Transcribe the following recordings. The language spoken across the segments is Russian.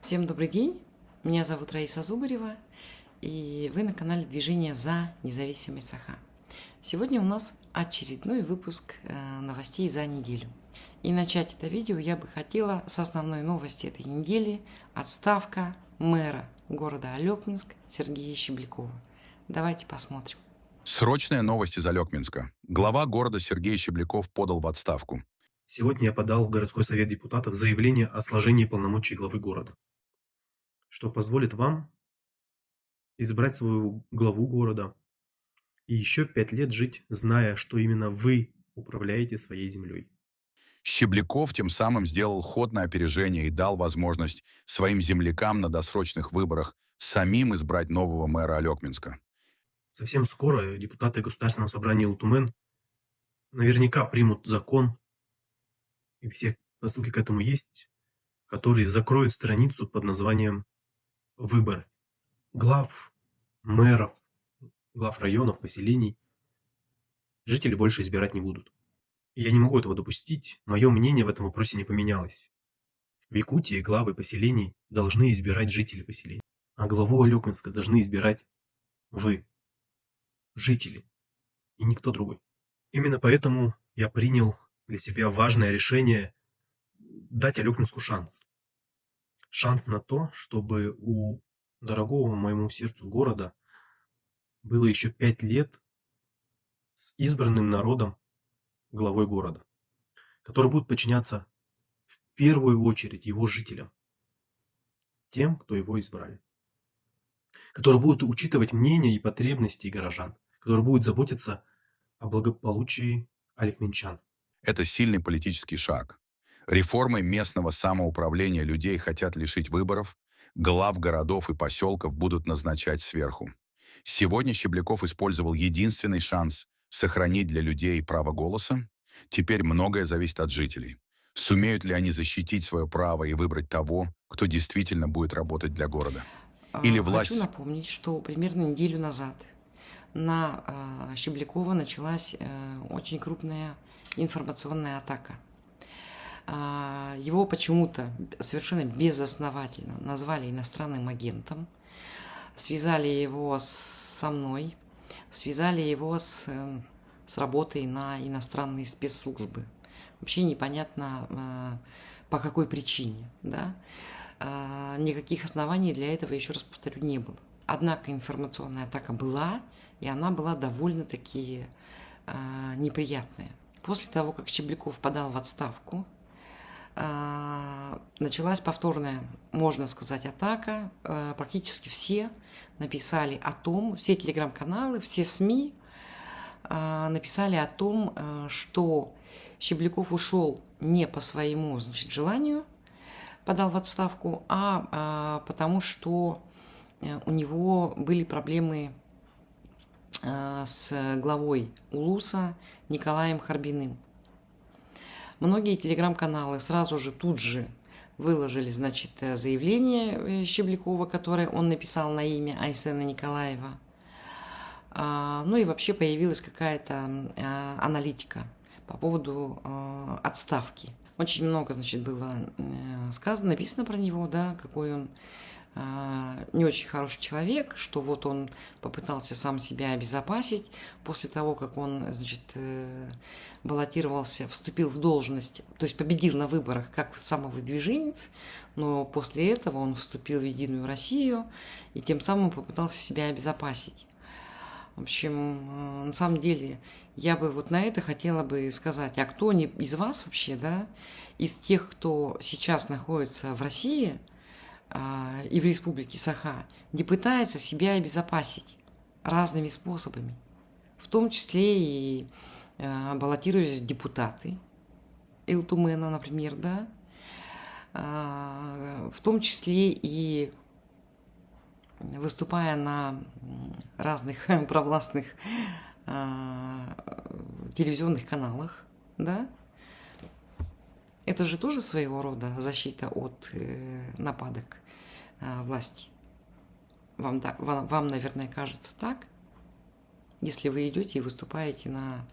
Всем добрый день, меня зовут Раиса Зубарева, и вы на канале Движения за независимость Саха. Сегодня у нас очередной выпуск новостей за неделю. И начать это видео я бы хотела с основной новости этой недели – отставка мэра города Алекминск Сергея Щеблякова. Давайте посмотрим. Срочная новость из Алекминска. Глава города Сергей Щебляков подал в отставку. Сегодня я подал в городской совет депутатов заявление о сложении полномочий главы города, что позволит вам избрать свою главу города и еще 5 лет жить, зная, что именно вы управляете своей землей. Щебляков тем самым сделал ход на опережение и дал возможность своим землякам на досрочных выборах самим избрать нового мэра Алекминска. Совсем скоро депутаты Государственного собрания Ултумен наверняка примут закон, и все посылки к этому есть, который закроет страницу под названием «Выборы». Глав, мэров, глав районов, поселений жители больше избирать не будут. И я не могу этого допустить, мое мнение в этом вопросе не поменялось. В Якутии главы поселений должны избирать жители поселений, а главу Алекминска должны избирать вы, жители, и никто другой. Именно поэтому я принял для себя важное решение дать Алекминску шанс. Шанс на то, чтобы у дорогого моему сердцу города было еще 5 лет с избранным народом главой города, который будет подчиняться в первую очередь его жителям, тем, кто его избрали, который будет учитывать мнения и потребности горожан, который будет заботиться о благополучии алекминчан. Это сильный политический шаг. Реформой местного самоуправления людей хотят лишить выборов, глав городов и поселков будут назначать сверху. Сегодня Щебляков использовал единственный шанс сохранить для людей право голоса. Теперь многое зависит от жителей. Сумеют ли они защитить свое право и выбрать того, кто действительно будет работать для города? Или власть... Хочу напомнить, что примерно неделю назад на Щеблякова началась очень крупная информационная атака. Его почему-то совершенно безосновательно назвали иностранным агентом, связали его со мной, связали его с работой на иностранные спецслужбы. Вообще непонятно, по какой причине, да? Никаких оснований для этого, еще раз повторю, не было. Однако информационная атака была, и она была довольно-таки неприятная. После того, как Щебляков подал в отставку, началась повторная, можно сказать, атака. Практически все написали о том, все телеграм-каналы, все СМИ написали о том, что Щебляков ушел не по своему, значит, желанию, подал в отставку, а потому что у него были проблемы с главой Улуса Николаем Харбиным. Многие телеграм-каналы сразу же тут же выложили, значит, заявление Щеблякова, которое он написал на имя Айсена Николаева. Ну и вообще появилась какая-то аналитика по поводу отставки. Очень много, значит, было сказано, написано про него, да, какой он не очень хороший человек, что вот он попытался сам себя обезопасить после того, как он, значит, баллотировался, вступил в должность, то есть победил на выборах как самовыдвиженец, но после этого он вступил в Единую Россию и тем самым попытался себя обезопасить. В общем, на самом деле, я бы вот на это хотела бы сказать, а кто из вас вообще, да, из тех, кто сейчас находится в России и в Республике Саха, не пытается себя обезопасить разными способами, в том числе и баллотируясь в депутаты Илтумена, например, да, в том числе и выступая на разных провластных телевизионных каналах, да, это же тоже своего рода защита от нападок власти. Вам, наверное, кажется так, если вы идете и выступаете на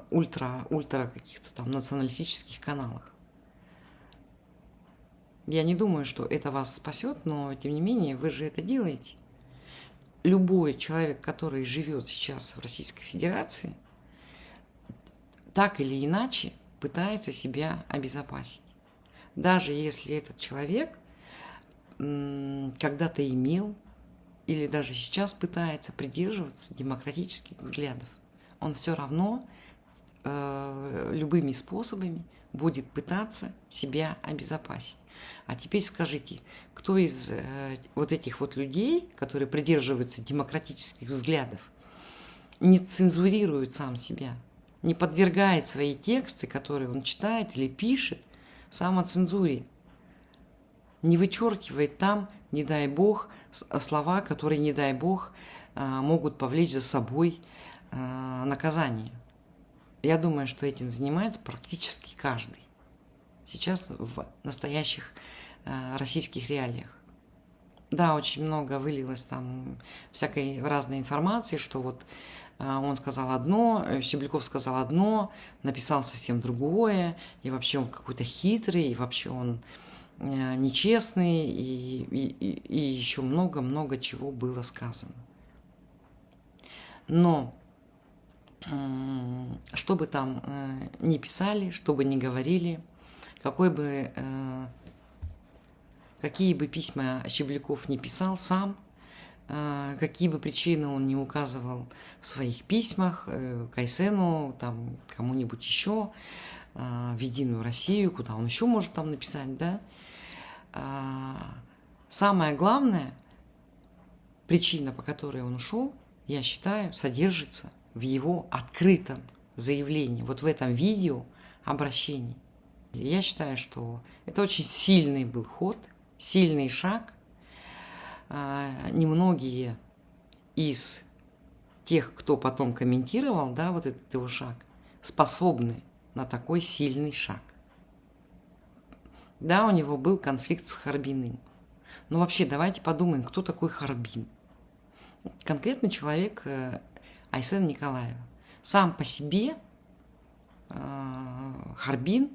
ультра каких-то там националистических каналах. Я не думаю, что это вас спасет, но тем не менее вы же это делаете. Любой человек, который живет сейчас в Российской Федерации, так или иначе пытается себя обезопасить. Даже если этот человек когда-то имел или даже сейчас пытается придерживаться демократических взглядов, он все равно любыми способами будет пытаться себя обезопасить. А теперь скажите, кто из вот этих вот людей, которые придерживаются демократических взглядов, не цензурирует сам себя, не подвергает свои тексты, которые он читает или пишет, самоцензуре, не вычеркивает там, не дай бог, слова, которые, не дай бог, могут повлечь за собой наказание. Я думаю, что этим занимается практически каждый сейчас в настоящих российских реалиях. Да, очень много вылилось там всякой разной информации, что вот он сказал одно, Щебляков сказал одно, написал совсем другое, и вообще он какой-то хитрый, и вообще он нечестный, и еще много-много чего было сказано. Но что бы там ни писали, что бы ни говорили, какие бы письма Щебляков не писал сам, какие бы причины он не указывал в своих письмах Кайсену, там, кому-нибудь еще, в Единую Россию, куда он еще может там написать, да. Самое главное, причина, по которой он ушел, я считаю, содержится в его открытом заявлении, вот в этом видео обращении. Я считаю, что это очень сильный был ход, сильный шаг. Немногие из тех, кто потом комментировал, да, вот этот его шаг, способны на такой сильный шаг. Да, у него был конфликт с Харбиным. Но вообще давайте подумаем, кто такой Харбин. Конкретный человек Айсена Николаева. Сам по себе Харбин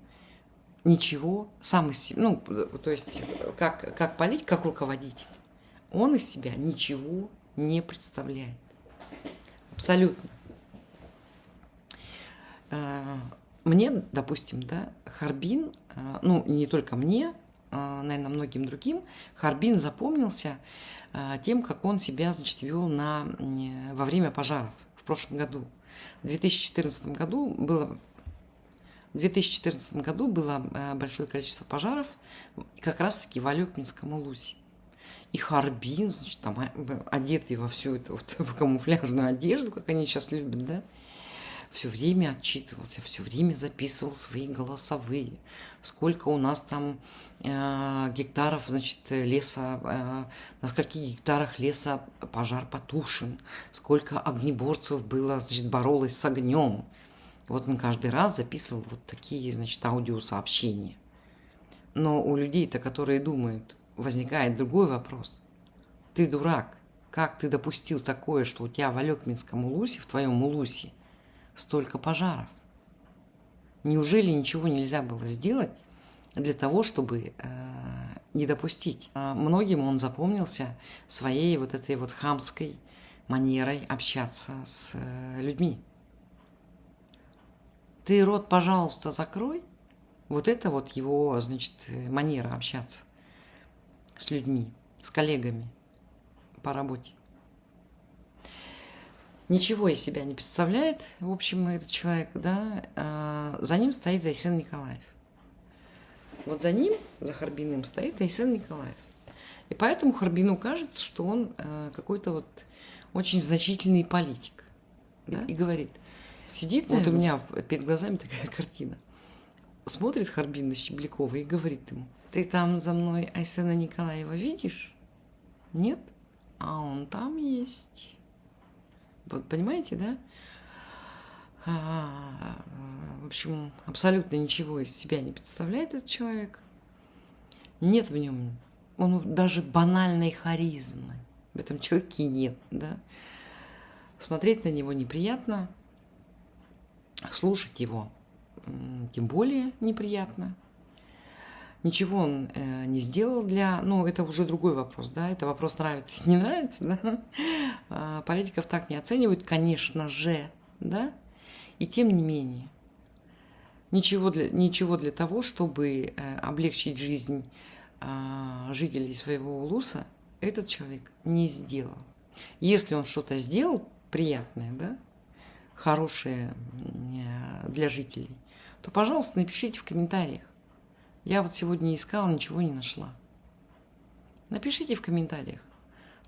ничего, сам из себя, ну, то есть как политик, как руководитель, он из себя ничего не представляет. Абсолютно. Мне, допустим, да, Харбин, ну, не только мне, наверное, многим другим, Харбин запомнился тем, как он себя, значит, вел во время пожаров в прошлом году. В 2014 году было большое количество пожаров как раз-таки в Алекминском улусе. И Харбин, значит, там одетый во всю эту вот, в камуфляжную одежду, как они сейчас любят, да, все время отчитывался, все время записывал свои голосовые. Сколько у нас там гектаров, значит, леса, на скольких гектарах леса пожар потушен, сколько огнеборцев было, значит, боролось с огнем. Вот он каждый раз записывал вот такие, значит, аудиосообщения. Но у людей-то, которые думают, возникает другой вопрос. Ты дурак. Как ты допустил такое, что у тебя в Алекминском улусе, в твоем улусе, столько пожаров? Неужели ничего нельзя было сделать для того, чтобы не допустить? Многим он запомнился своей вот этой вот хамской манерой общаться с людьми. Ты рот, пожалуйста, закрой. Вот это вот его, значит, манера общаться с людьми, с коллегами по работе. Ничего из себя не представляет, в общем, этот человек, да. За ним стоит Айсен Николаев. Вот за ним, за Харбиным, стоит Айсен Николаев. И поэтому Харбину кажется, что он какой-то вот очень значительный политик. Да? И говорит, сидит, вот у меня перед глазами такая картина. Смотрит Харбин на Щеблякова и говорит ему, ты там за мной Айсена Николаева видишь? Нет? А он там есть. Вот понимаете, да? В общем, абсолютно ничего из себя не представляет этот человек. Нет в нем, он даже банальной харизмы в этом человеке нет, да? Смотреть на него неприятно, слушать его тем более неприятно. Ничего он не сделал для... Ну, это уже другой вопрос, да, это вопрос нравится, не нравится, да. Политиков так не оценивают, конечно же, да. И тем не менее, ничего для того, чтобы облегчить жизнь жителей своего улуса, этот человек не сделал. Если он что-то сделал приятное, да, хорошее для жителей, то, пожалуйста, напишите в комментариях. Я вот сегодня искала, ничего не нашла. Напишите в комментариях,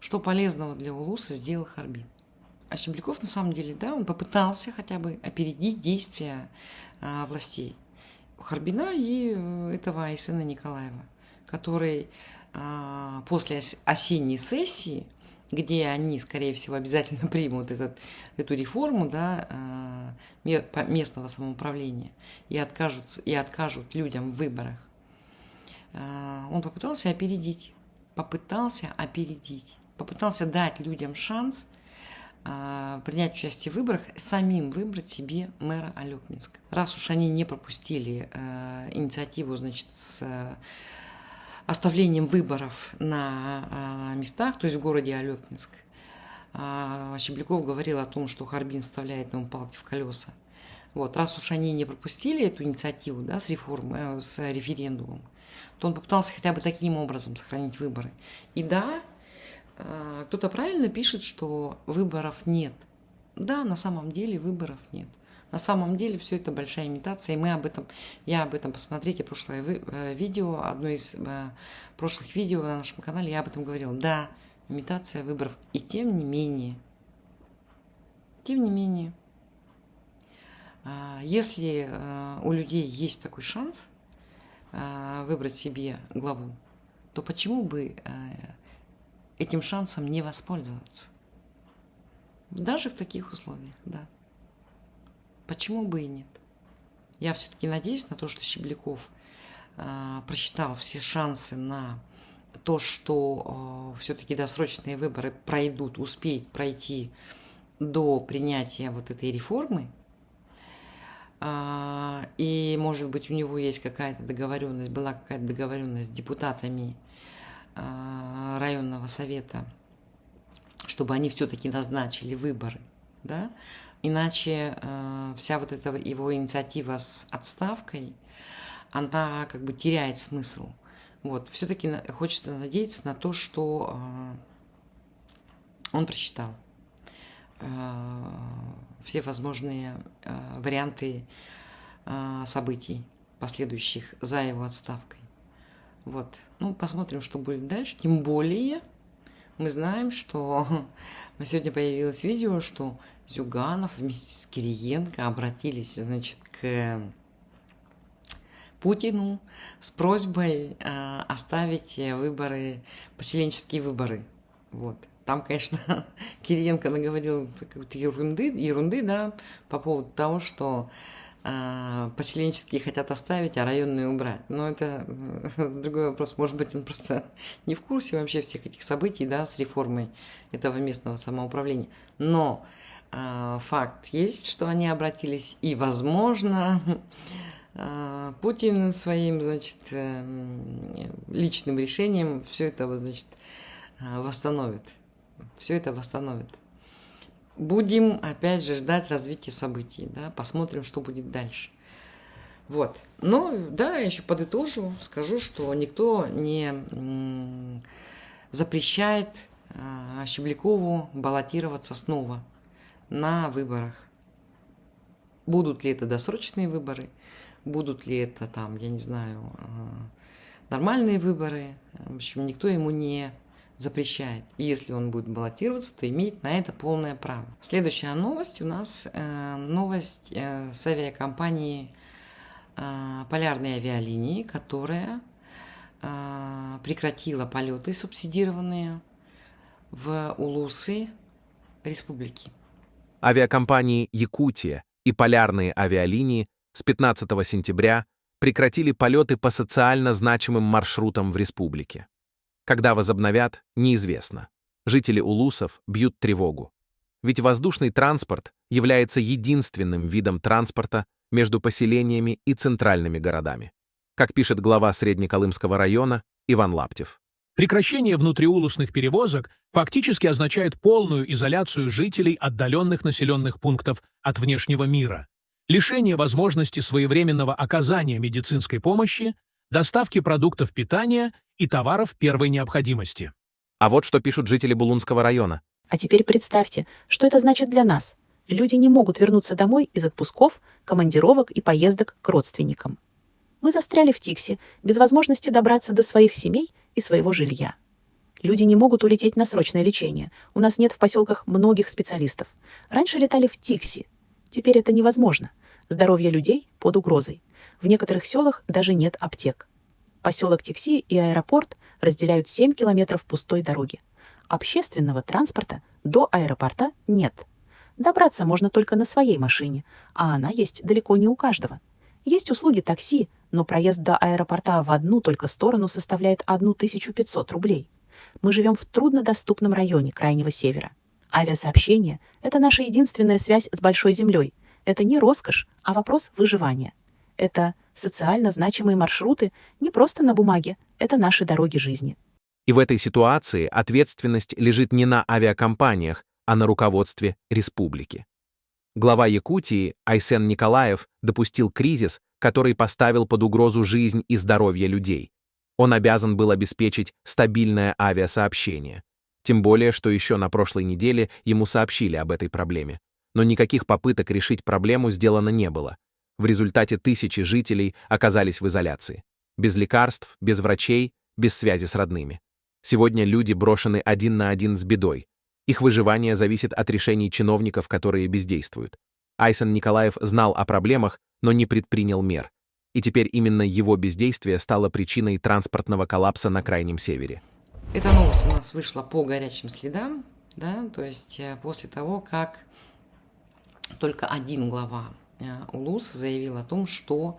что полезного для улуса сделал Харбин. А Щебляков, на самом деле, да, он попытался хотя бы опередить действия властей Харбина и этого Айсена Николаева, который после осенней сессии, где они, скорее всего, обязательно примут эту реформу, да, местного самоуправления и откажут людям в выборах, он попытался опередить, попытался дать людям шанс принять участие в выборах, самим выбрать себе мэра Алепинска. Раз уж они не пропустили инициативу, значит, с оставлением выборов на местах, то есть в городе Алепинск, Щебляков говорил о том, что Харбин вставляет ему палки в колеса. Вот, раз уж они не пропустили эту инициативу, да, с референдумом, то он попытался хотя бы таким образом сохранить выборы. И да, кто-то правильно пишет, что выборов нет. Да, на самом деле выборов нет. На самом деле все это большая имитация, и я об этом, посмотрите прошлое видео, одно из прошлых видео на нашем канале, я об этом говорила. Да, имитация выборов. И тем не менее, если у людей есть такой шанс выбрать себе главу, то почему бы этим шансом не воспользоваться? Даже в таких условиях, да. Почему бы и нет? Я все-таки надеюсь на то, что Щебляков просчитал все шансы на то, что все-таки досрочные выборы успеют пройти до принятия вот этой реформы. И, может быть, у него есть была какая-то договоренность с депутатами районного совета, чтобы они все-таки назначили выборы, да? Иначе вся вот эта его инициатива с отставкой, она как бы теряет смысл. Вот. Все-таки хочется надеяться на то, что он просчитал все возможные варианты событий, последующих за его отставкой. Вот. Ну, посмотрим, что будет дальше. Тем более мы знаем, что сегодня появилось видео, что Зюганов вместе с Кириенко обратились, значит, к Путину с просьбой оставить поселенческие выборы. Вот. Там, конечно, Кириенко наговорил какой-то ерунды, да, по поводу того, что поселенческие хотят оставить, а районные убрать. Но это другой вопрос. Может быть, он просто не в курсе вообще всех этих событий, да, с реформой этого местного самоуправления. Но факт есть, что они обратились, и, возможно, Путин своим, значит, личным решением все это, значит, восстановит. Все это восстановит. Будем, опять же, ждать развития событий, да, посмотрим, что будет дальше. Вот. Но, да, я еще подытожу, скажу, что никто не запрещает Щеблякову баллотироваться снова на выборах. Будут ли это досрочные выборы, будут ли это, там, я не знаю, нормальные выборы, в общем, никто ему не запрещает. И если он будет баллотироваться, то имеет на это полное право. Следующая новость у нас новость с авиакомпании Полярной авиалинии, которая прекратила полеты субсидированные в улусы республики. Авиакомпании «Якутия» и «Полярные авиалинии» с 15 сентября прекратили полеты по социально значимым маршрутам в республике. Когда возобновят, неизвестно. Жители улусов бьют тревогу. Ведь воздушный транспорт является единственным видом транспорта между поселениями и центральными городами. как пишет глава Среднеколымского района Иван Лаптев. Прекращение внутриулусных перевозок фактически означает полную изоляцию жителей отдаленных населенных пунктов от внешнего мира, лишение возможности своевременного оказания медицинской помощи, доставки продуктов питания и товаров первой необходимости. А вот что пишут жители Булунского района. А теперь представьте, что это значит для нас. Люди не могут вернуться домой из отпусков, командировок и поездок к родственникам. Мы застряли в Тикси, без возможности добраться до своих семей и своего жилья. Люди не могут улететь на срочное лечение. У нас нет в поселках многих специалистов. Раньше летали в Тикси. Теперь это невозможно. Здоровье людей под угрозой. В некоторых селах даже нет аптек. Поселок Тикси и аэропорт разделяют 7 километров пустой дороги. Общественного транспорта до аэропорта нет. Добраться можно только на своей машине, а она есть далеко не у каждого. Есть услуги такси, но проезд до аэропорта в одну только сторону составляет 1500 рублей. Мы живем в труднодоступном районе Крайнего Севера. Авиасообщение — это наша единственная связь с Большой Землей. Это не роскошь, а вопрос выживания. Это социально значимые маршруты не просто на бумаге, это наши дороги жизни. И в этой ситуации ответственность лежит не на авиакомпаниях, а на руководстве республики. Глава Якутии Айсен Николаев допустил кризис, который поставил под угрозу жизнь и здоровье людей. Он обязан был обеспечить стабильное авиасообщение. Тем более, что еще на прошлой неделе ему сообщили об этой проблеме. Но никаких попыток решить проблему сделано не было. В результате тысячи жителей оказались в изоляции. Без лекарств, без врачей, без связи с родными. Сегодня люди брошены один на один с бедой. Их выживание зависит от решений чиновников, которые бездействуют. Айсен Николаев знал о проблемах, но не предпринял мер. И теперь именно его бездействие стало причиной транспортного коллапса на Крайнем Севере. Эта новость у нас вышла по горячим следам, да, то есть после того, как только один глава УЛУС заявил о том, что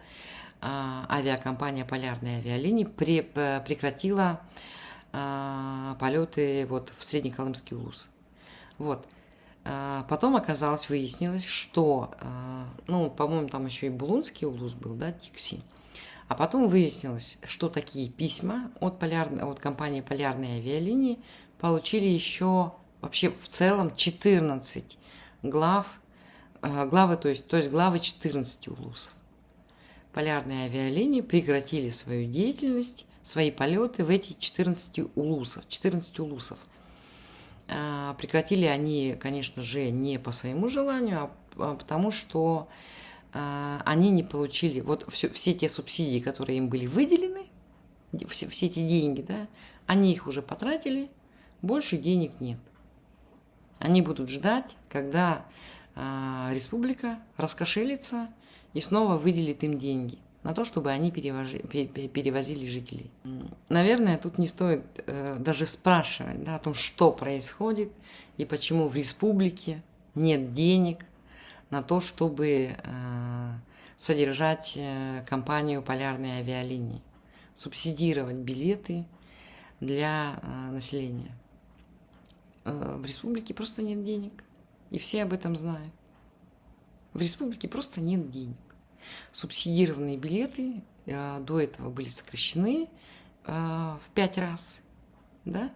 авиакомпания «Полярные авиалинии» прекратила полеты вот в Среднеколымский УЛУС. Вот. Потом выяснилось, что, по-моему, там еще и Булунский УЛУС был, да, Тикси. А потом выяснилось, что такие письма от компании «Полярные авиалинии» получили еще вообще в целом 14 главы, то есть главы 14 УЛУСов. Полярные авиалинии прекратили свою деятельность, свои полеты в эти 14 УЛУСов. Прекратили они, конечно же, не по своему желанию, а потому что они не получили вот все те субсидии, которые им были выделены, все эти деньги, да, они их уже потратили, больше денег нет. Они будут ждать, когда республика раскошелится и снова выделит им деньги на то, чтобы они перевозили жителей. Наверное, тут не стоит даже спрашивать, да, о том, что происходит и почему в республике нет денег на то, чтобы содержать компанию «Полярные авиалинии», субсидировать билеты для населения. В республике просто нет денег, и все об этом знают. В республике просто нет денег. Субсидированные билеты до этого были сокращены в 5 раз, да?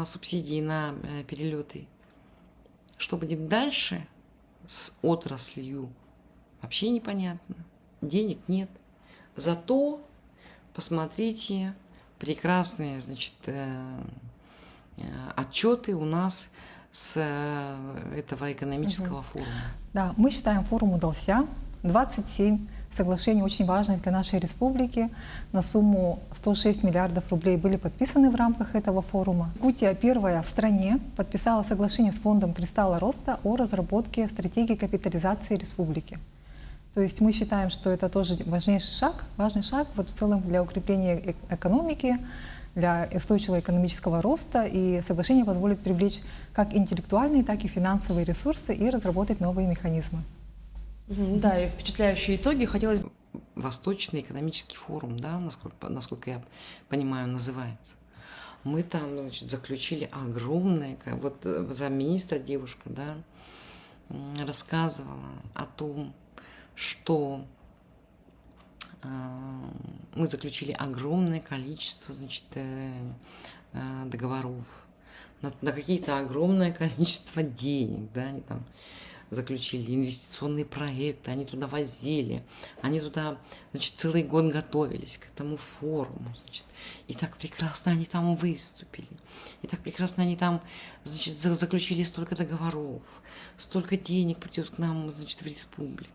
Субсидии на перелеты. Что будет дальше с отраслью, вообще непонятно. Денег нет. Зато посмотрите прекрасные, отчеты у нас с этого экономического форума. Да, мы считаем, форум удался. 27 соглашений очень важных для нашей республики на сумму 106 миллиардов рублей были подписаны в рамках этого форума. Якутия первая в стране подписала соглашение с фондом «Кристалла роста» о разработке стратегии капитализации республики. То есть мы считаем, что это тоже важный шаг вот в целом для укрепления экономики, для устойчивого экономического роста, и соглашение позволит привлечь как интеллектуальные, так и финансовые ресурсы и разработать новые механизмы. Да, и впечатляющие итоги. Хотелось бы... Восточный экономический форум, да, насколько я понимаю, называется. Мы там, заключили огромное, вот замминистра девушка, да, рассказывала о том, что мы заключили огромное количество, значит, договоров на какие-то огромное количество денег, да, они там заключили инвестиционные проекты, они туда возили, они туда, значит, целый год готовились к этому форуму, значит, и так прекрасно они там выступили, и так прекрасно они там, значит, заключили столько договоров, столько денег придет к нам, значит, в республику.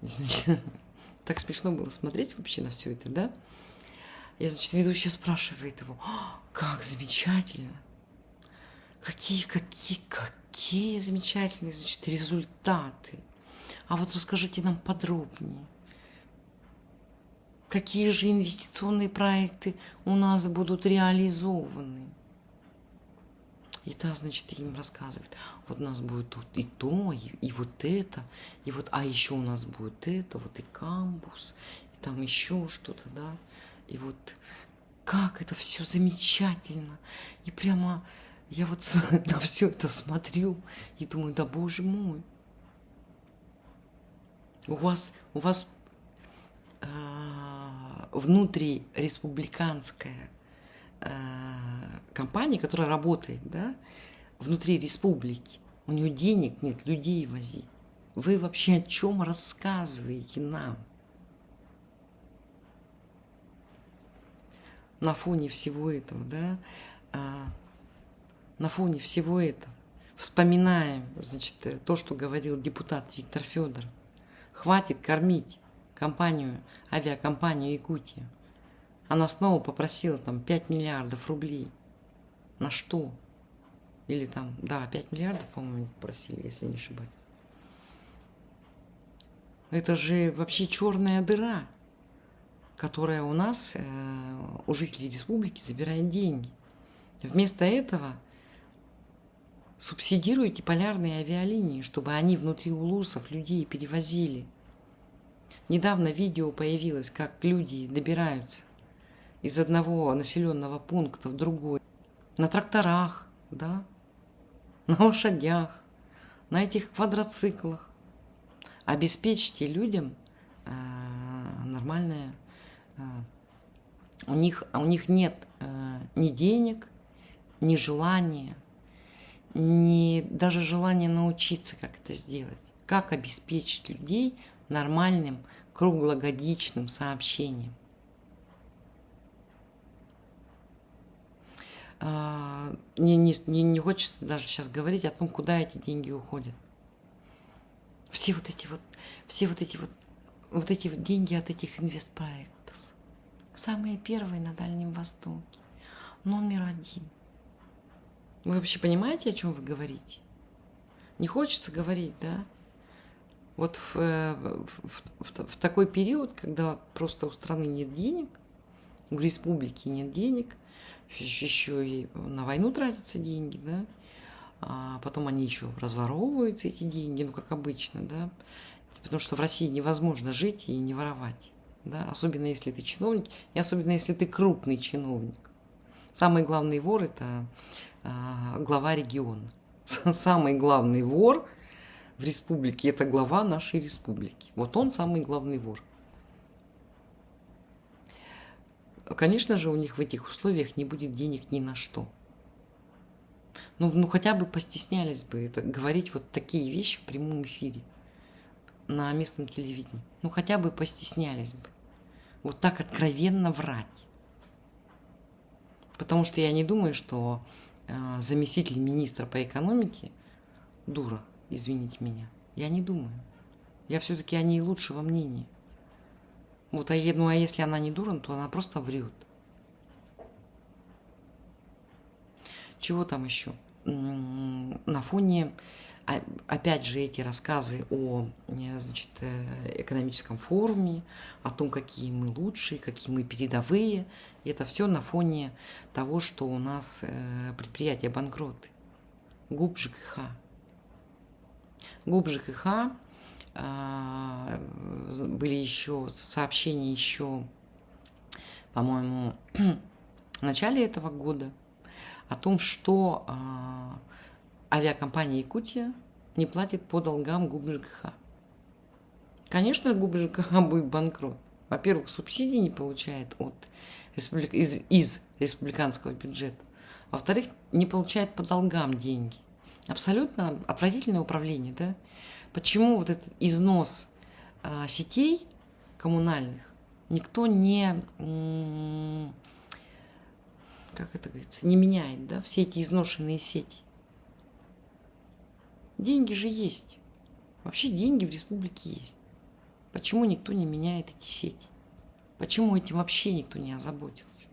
И, значит, так смешно было смотреть вообще на все это, да? И, значит, ведущая спрашивает его: как замечательно! Какие замечательные, значит, результаты. А вот расскажите нам подробнее. Какие же инвестиционные проекты у нас будут реализованы? И та, значит, им рассказывает: вот у нас будет тут и то, и вот это, и вот, а еще у нас будет это, вот и кампус, и там еще что-то, да. И вот как это все замечательно. И прямо я вот на все это смотрю и думаю: да боже мой, у вас внутриреспубликанская компания, которая работает, да, внутри республики, у нее денег нет людей возить. Вы вообще о чем рассказываете нам? На фоне всего этого, да, на фоне всего этого вспоминаем, значит, то, что говорил депутат Виктор Федоров. Хватит кормить авиакомпанию Якутия. Она снова попросила там 5 миллиардов рублей. На что? Или там, да, 5 миллиардов, по-моему, попросили, если не ошибаюсь. Это же вообще черная дыра, которая у нас, у жителей республики, забирает деньги. Вместо этого субсидируйте полярные авиалинии, чтобы они внутри улусов людей перевозили. Недавно видео появилось, как люди добираются из одного населенного пункта в другой. На тракторах, да, на лошадях, на этих квадроциклах. Обеспечьте людям нормальное. У них нет ни денег, ни желания, ни даже желания научиться, как это сделать. Как обеспечить людей нормальным круглогодичным сообщением. Не хочется даже сейчас говорить о том, куда эти деньги уходят. Все вот эти деньги от этих инвестпроектов. Самые первые на Дальнем Востоке. Номер 1. Вы вообще понимаете, о чем вы говорите? Не хочется говорить, да? Вот в такой период, когда просто у страны нет денег, у республики нет денег, еще и на войну тратятся деньги, да, а потом они еще разворовываются, эти деньги, ну, как обычно, да, потому что в России невозможно жить и не воровать, да, особенно если ты чиновник, и особенно если ты крупный чиновник. Самый главный вор – это глава региона. Самый главный вор в республике – это глава нашей республики. Вот он самый главный вор. Конечно же, у них в этих условиях не будет денег ни на что. Ну хотя бы постеснялись бы это, говорить вот такие вещи в прямом эфире на местном телевидении. Ну хотя бы постеснялись бы. Вот так откровенно врать. Потому что я не думаю, что заместитель министра по экономике дура, извините меня. Я не думаю. Я все-таки о ней лучшего мнения. Вот, а если она не дура, то она просто врет. Чего там еще? На фоне, опять же, эти рассказы о, значит, экономическом форуме, о том, какие мы лучшие, какие мы передовые. И это все на фоне того, что у нас предприятия банкроты. ГУП ЖКХ. ГУП ЖКХ. Были еще сообщения еще, по-моему, в начале этого года о том, что авиакомпания Якутия не платит по долгам ГУП ЖКХ. Конечно, ГУБ-ЖКХ будет банкрот. Во-первых, субсидий не получает из республиканского бюджета. Во-вторых, не получает по долгам деньги. Абсолютно отвратительное управление, да? Почему вот этот износ сетей коммунальных никто не, как это говорится, не меняет, да? Все эти изношенные сети. Деньги же есть. Вообще деньги в республике есть. Почему никто не меняет эти сети? Почему этим вообще никто не озаботился?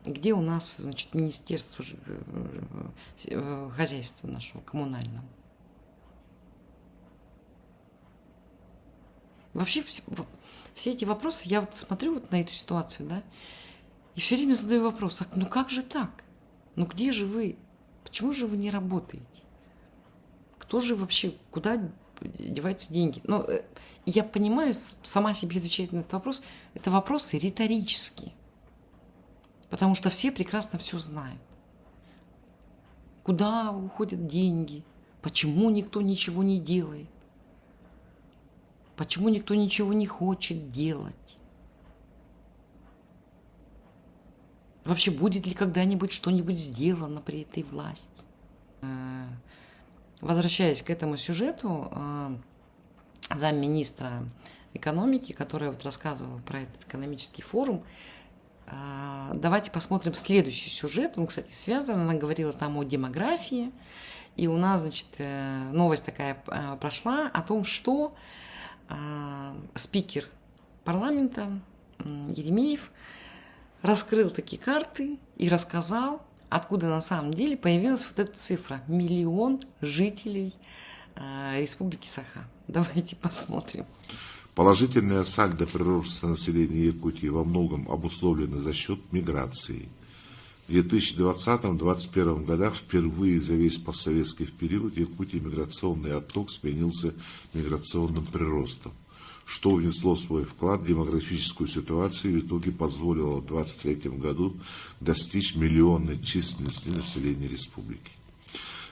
Где у нас, значит, Министерство хозяйства нашего коммунального? Вообще все эти вопросы, я вот смотрю вот на эту ситуацию, да, и все время задаю вопрос, ну как же так? Ну где же вы? Почему же вы не работаете? Кто же вообще, куда деваются деньги? Ну, я понимаю, сама себе отвечать на этот вопрос, это вопросы риторические. Потому что все прекрасно все знают. Куда уходят деньги? Почему никто ничего не делает? Почему никто ничего не хочет делать? Вообще, будет ли когда-нибудь что-нибудь сделано при этой власти? Возвращаясь к этому сюжету, замминистра экономики, которая вот рассказывала про этот экономический форум, давайте посмотрим следующий сюжет. Он, кстати, связан. Она говорила там о демографии. И у нас, значит, новость такая прошла о том, что спикер парламента Еремеев раскрыл такие карты и рассказал, откуда на самом деле появилась вот эта цифра – 1 миллион жителей Республики Саха. Давайте посмотрим. Положительное сальдо прироста населения Якутии во многом обусловлено за счет миграции. В 2020-2021 годах впервые за весь постсоветский период в Якутии миграционный отток сменился миграционным приростом, что внесло свой вклад в демографическую ситуацию и в итоге позволило в 2023 году достичь миллионной численности населения республики.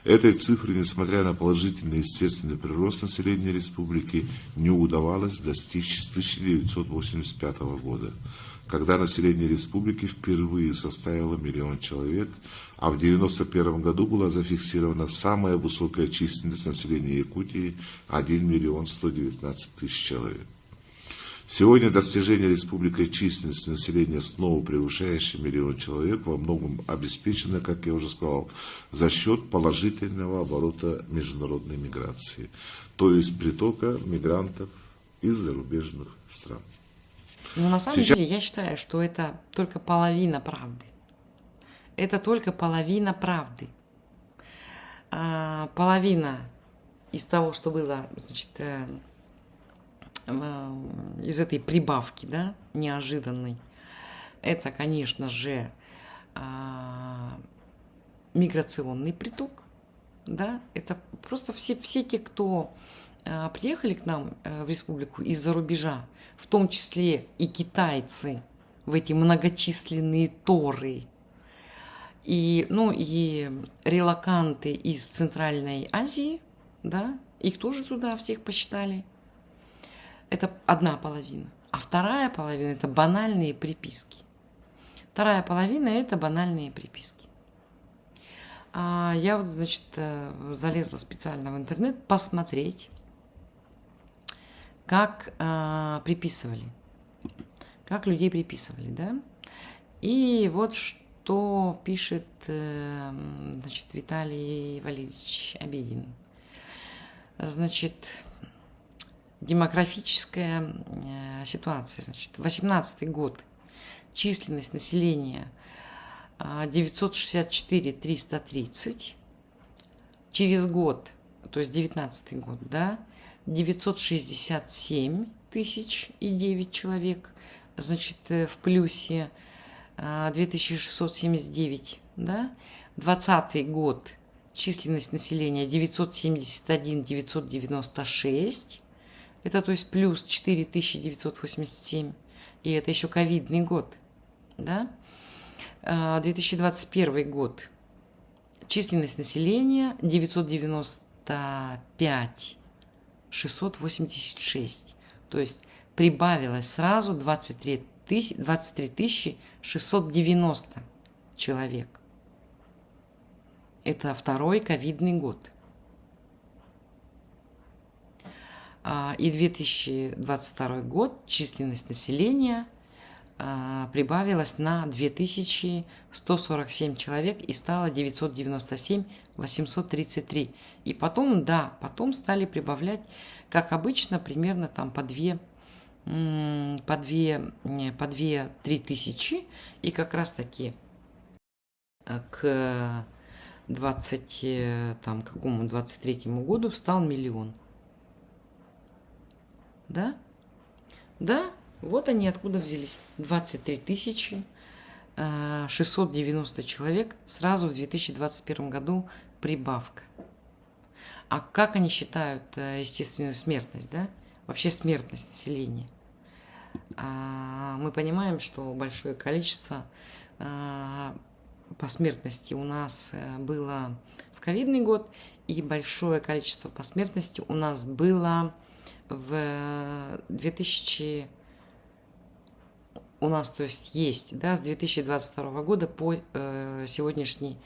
Этой цифры, несмотря на положительный естественный прирост населения республики, не удавалось достичь с 1985 года, когда население республики впервые составило 1 миллион человек, а в 1991 году была зафиксирована самая высокая численность населения Якутии – 1 миллион 119 тысяч человек. Сегодня достижение республикой численности населения, снова превышающей 1 миллион человек, во многом обеспечено, как я уже сказал, за счет положительного оборота международной миграции, то есть притока мигрантов из зарубежных стран. Но на самом деле я считаю, что это только половина правды. Это только половина правды. Половина из того, что было, значит, из этой прибавки, да, неожиданной, это, конечно же, миграционный приток, да, это просто все те, кто приехали к нам в республику из-за рубежа, в том числе и китайцы, в эти многочисленные торы, и, ну, и релоканты из Центральной Азии, да, их тоже туда всех посчитали. Это одна половина. А вторая половина – это банальные приписки. Вторая половина – это банальные приписки. Я вот, значит, залезла специально в интернет посмотреть, как приписывали, как людей приписывали, да. И вот что пишет, значит, Виталий Валерьевич Обедин. Значит, демографическая ситуация. Значит, 18-й год. Численность населения 964 330. Через год, то есть 19-й год, да, 967 тысяч и 9 человек. Значит, в плюсе 2679, да. 20-й год. Численность населения 971 996. Это, то есть, плюс 4987. И это еще ковидный год. Да? 2021 год. Численность населения 995 686. То есть прибавилось сразу 23 690 человек. Это второй ковидный год. И 2022 год численность населения прибавилась на 2147 человек и стало 997 833. И потом, да, потом стали прибавлять, как обычно, примерно там по 2-3 тысячи. И как раз таки к 23-му году стал миллион. Да? Да, вот они откуда взялись. 23 690 человек сразу в 2021 году прибавка. А как они считают естественную смертность, да? Вообще смертность населения? Мы понимаем, что большое количество по смертности у нас было в ковидный год, и большое количество по смертности у нас было в 2000... У нас, то есть, есть, да, с 2022 года по сегодняшний,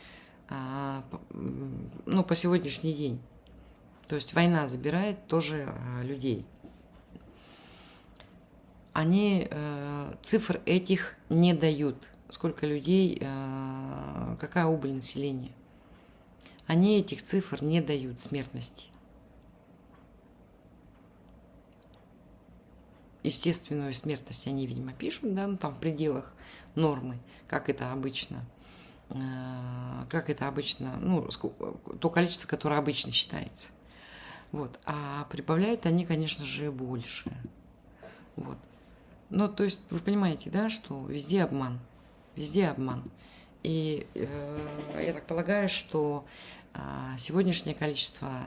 по сегодняшний день. То есть война забирает тоже людей. Они цифр этих не дают. Сколько людей, какая убыль населения. Они этих цифр не дают, смертности. Естественную смертность они, видимо, пишут, да, ну, там в пределах нормы, как это обычно, ну, то количество, которое обычно считается. Вот. А прибавляют они, конечно же, больше. Вот. Ну, то есть вы понимаете, да, что везде обман. Везде обман. И я так полагаю, что сегодняшнее количество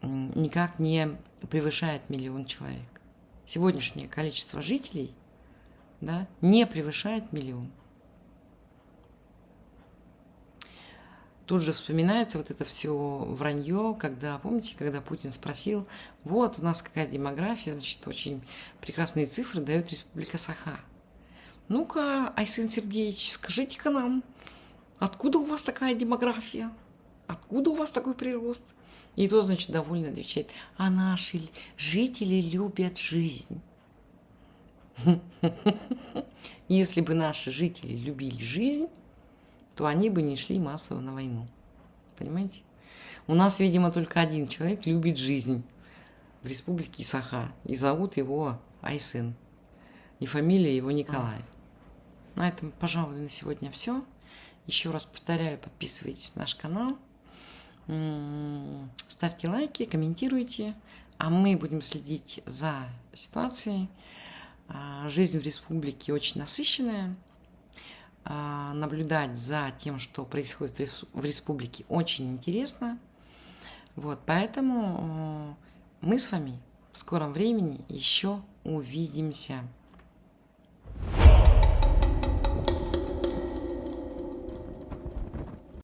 никак не превышает 1 миллион человек. Сегодняшнее количество жителей, да, не превышает 1 миллион. Тут же вспоминается вот это все вранье, когда, помните, когда Путин спросил, вот у нас какая демография, значит, очень прекрасные цифры дает Республика Саха. Ну-ка, Айсен Сергеевич, скажите-ка нам, откуда у вас такая демография? Откуда у вас такой прирост? И тот, значит, довольно отвечает, а наши жители любят жизнь. Если бы наши жители любили жизнь, то они бы не шли массово на войну. Понимаете? У нас, видимо, только один человек любит жизнь в Республике Саха. И зовут его Айсен. И фамилия его Николаев. На этом, пожалуй, на сегодня все. Еще раз повторяю, подписывайтесь на наш канал. Ставьте лайки, комментируйте. А мы будем следить за ситуацией. Жизнь в республике очень насыщенная. Наблюдать за тем, что происходит в республике, очень интересно. Вот, поэтому мы с вами в скором времени еще увидимся.